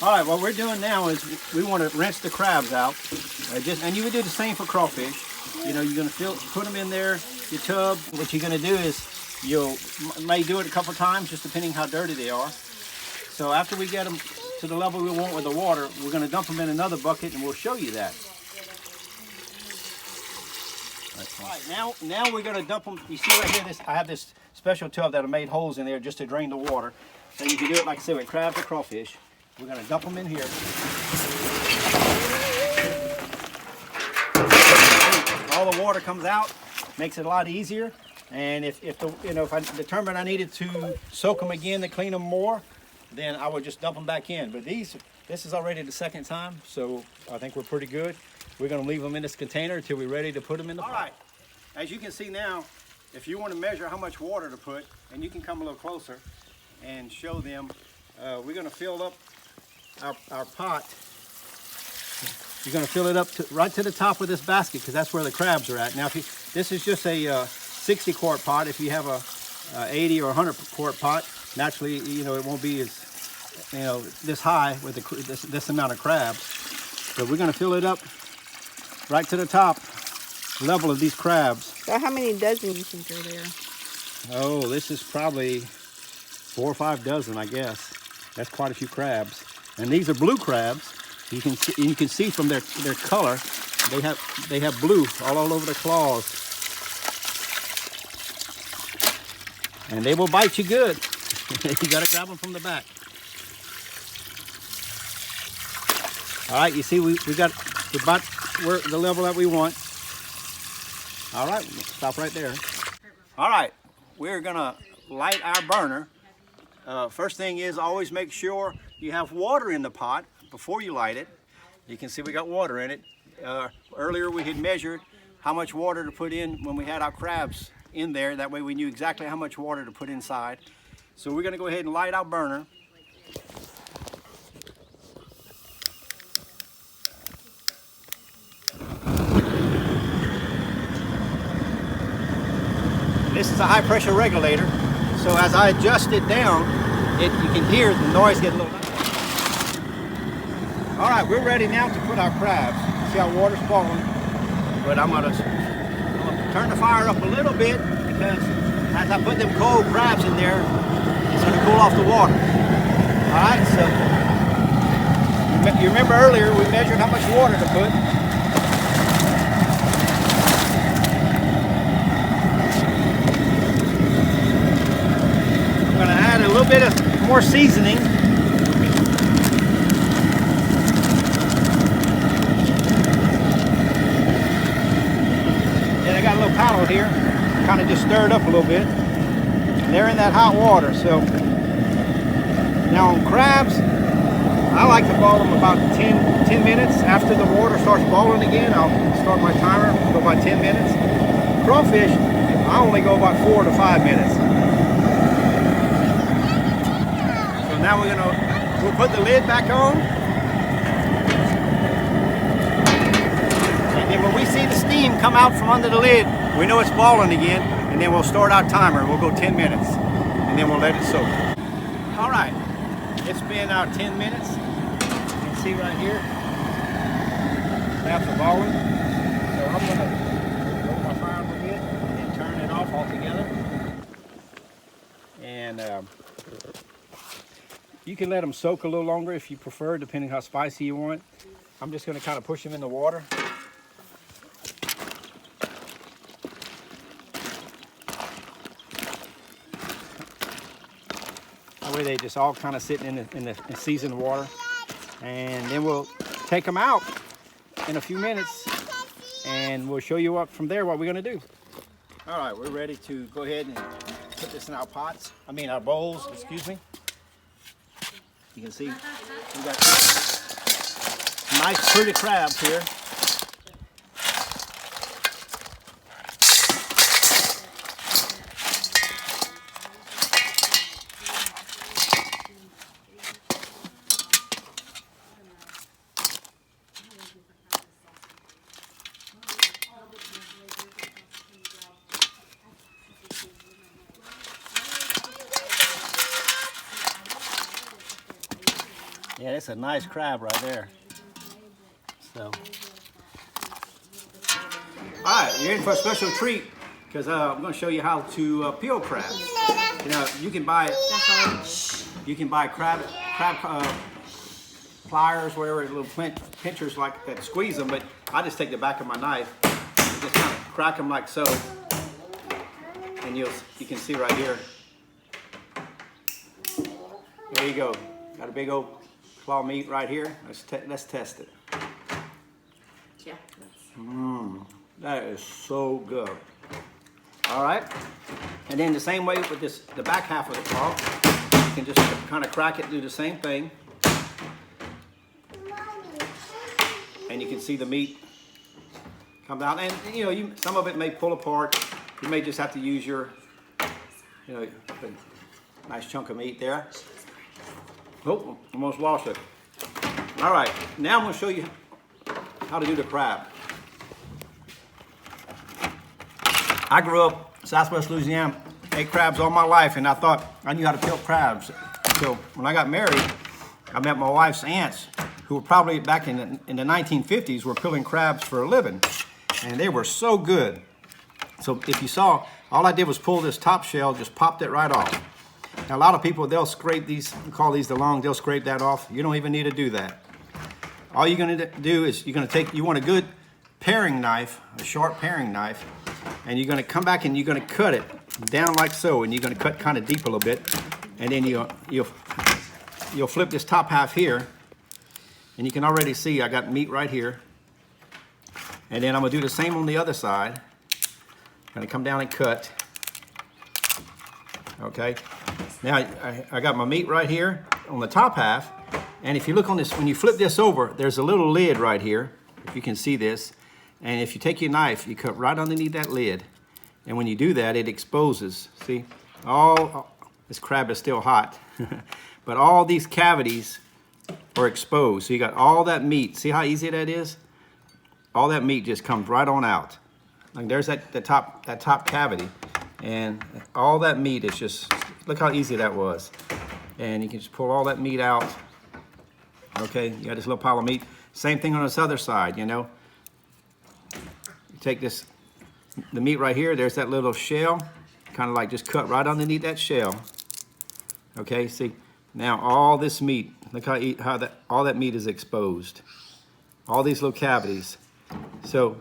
All right, what we're doing now is we want to rinse the crabs out. And you would do the same for crawfish. You know, you're going to put them in there, your tub. What you're going to do is you may do it a couple times, just depending how dirty they are. So after we get them to the level we want with the water, we're going to dump them in another bucket, and we'll show you that. All right, now we're going to dump them. You see right here, I have this special tub that I made holes in there just to drain the water. So you can do it, like I said, with crabs or crawfish. We're going to dump them in here. All the water comes out, makes it a lot easier. And if I determined I needed to soak them again to clean them more, then I would just dump them back in. But this is already the second time, so I think we're pretty good. We're going to leave them in this container until we're ready to put them in the pot. All right, as you can see now, if you want to measure how much water to put, and you can come a little closer and show them, we're going to fill up our pot. You're going to fill it up right to the top of this basket, because that's where the crabs are at. Now, this is just a 60 quart pot. If you have a 80 or 100 quart pot, naturally, it won't be as, this high with this amount of crabs. So we're going to fill it up right to the top level of these crabs. So how many dozen you think are there? Oh, this is probably 4 or 5 dozen, I guess. That's quite a few crabs. And these are blue crabs. You can see from their color, they have blue all over their claws. And they will bite you good. You gotta grab them from the back. All right, you see we're about the level that we want. All right, we'll stop right there. All right, we're gonna light our burner. First thing is always make sure you have water in the pot before you light it. You can see we got water in it. Earlier we had measured how much water to put in when we had our crabs in there. That way we knew exactly how much water to put inside. So we're gonna go ahead and light our burner. This is a high pressure regulator. So as I adjust it down, you can hear the noise get a little louder. All right, we're ready now to put our crabs. See how water's boiling? But I'm gonna turn the fire up a little bit, because as I put them cold crabs in there, it's gonna cool off the water. All right, so you remember earlier we measured how much water to put. I'm gonna add a little bit of more seasoning. Got a little paddle here, kind of just stir it up a little bit. And they're in that hot water. So now on crabs, I like to boil them about 10 minutes. After the water starts boiling again, I'll start my timer, go about 10 minutes. Crawfish, I only go about 4 to 5 minutes. So now we'll put the lid back on. And when we see the steam come out from under the lid, we know it's boiling again, and then we'll start our timer. We'll go 10 minutes, and then we'll let it soak. All right, it's been our 10 minutes. You can see right here, crabs are boiling. So I'm gonna lower my fire a little bit and turn it off altogether. And you can let them soak a little longer if you prefer, depending how spicy you want. I'm just gonna kind of push them in the water. That way they just all kind of sitting in the seasoned water. And then we'll take them out in a few minutes, and we'll show you from there what we're gonna do. All right, we're ready to go ahead and put this in our our bowls, excuse me. You can see we got nice pretty crabs here. Yeah, it's a nice crab right there. So. All right, you're in for a special treat because I'm going to show you how to peel crabs. You know, you can buy crab pliers, whatever, little pinchers like that squeeze them. But I just take the back of my knife, and just kind of crack them like so, and you can see right here. There you go. Got a big old claw meat right here. Let's test it. Yeah. That is so good. All right, and then the same way with the back half of the claw, you can just kind of crack it, do the same thing, and you can see the meat come out. And you know, some of it may pull apart. You may just have to use your, you know, a nice chunk of meat there. Oh, almost lost it. All right, now I'm going to show you how to do the crab. I grew up in Southwest Louisiana, ate crabs all my life, and I thought I knew how to peel crabs. So when I got married, I met my wife's aunts, who were probably back in the 1950s, were peeling crabs for a living, and they were so good. So if you saw, all I did was pull this top shell, just popped it right off. Now a lot of people, they'll scrape these, we call these the long, they'll scrape that off. You don't even need to do that. All you're gonna do is you want a good paring knife, a sharp paring knife, and you're gonna come back and you're gonna cut it down like so, and you're gonna cut kind of deep a little bit, and then you'll flip this top half here, and you can already see I got meat right here, and then I'm gonna do the same on the other side. I'm gonna come down and cut. Okay, now I got my meat right here on the top half, and if you look on this, when you flip this over, there's a little lid right here, if you can see this. And if you take your knife, you cut right underneath that lid. And when you do that, it exposes. See, this crab is still hot. But all these cavities are exposed. So you got all that meat. See how easy that is? All that meat just comes right on out. Like there's that top cavity. And all that meat is just, look how easy that was. And you can just pull all that meat out. Okay, you got this little pile of meat. Same thing on this other side, you know. Take the meat right here, there's that little shell, kind of like just cut right underneath that shell. Okay, see, now all this meat, look how all that meat is exposed. All these little cavities. So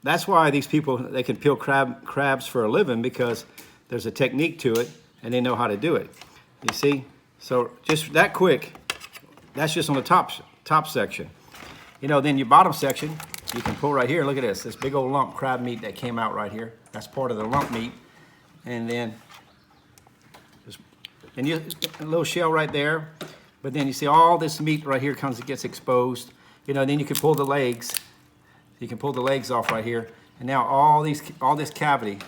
that's why these people, they can peel crabs for a living, because there's a technique to it and they know how to do it. You see? So just that quick, that's just on the top section. You know, then your bottom section, you can pull right here. Look at this big old lump crab meat that came out right here. That's part of the lump meat. And then a little shell right there. But then you see all this meat right here gets exposed. You know, then you can pull the legs. You can pull the legs off right here. And now all this cavity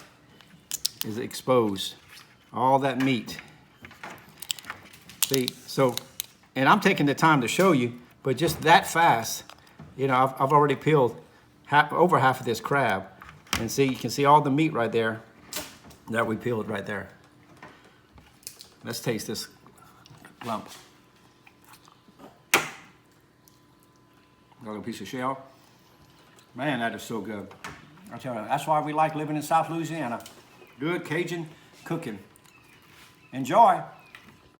is exposed. All that meat. See, so, and I'm taking the time to show you, but just that fast, you know, I've already peeled over half of this crab. And see, you can see all the meat right there that we peeled right there. Let's taste this lump. Got a piece of shell. Man, that is so good. I tell you, that's why we like living in South Louisiana. Good Cajun cooking. Enjoy.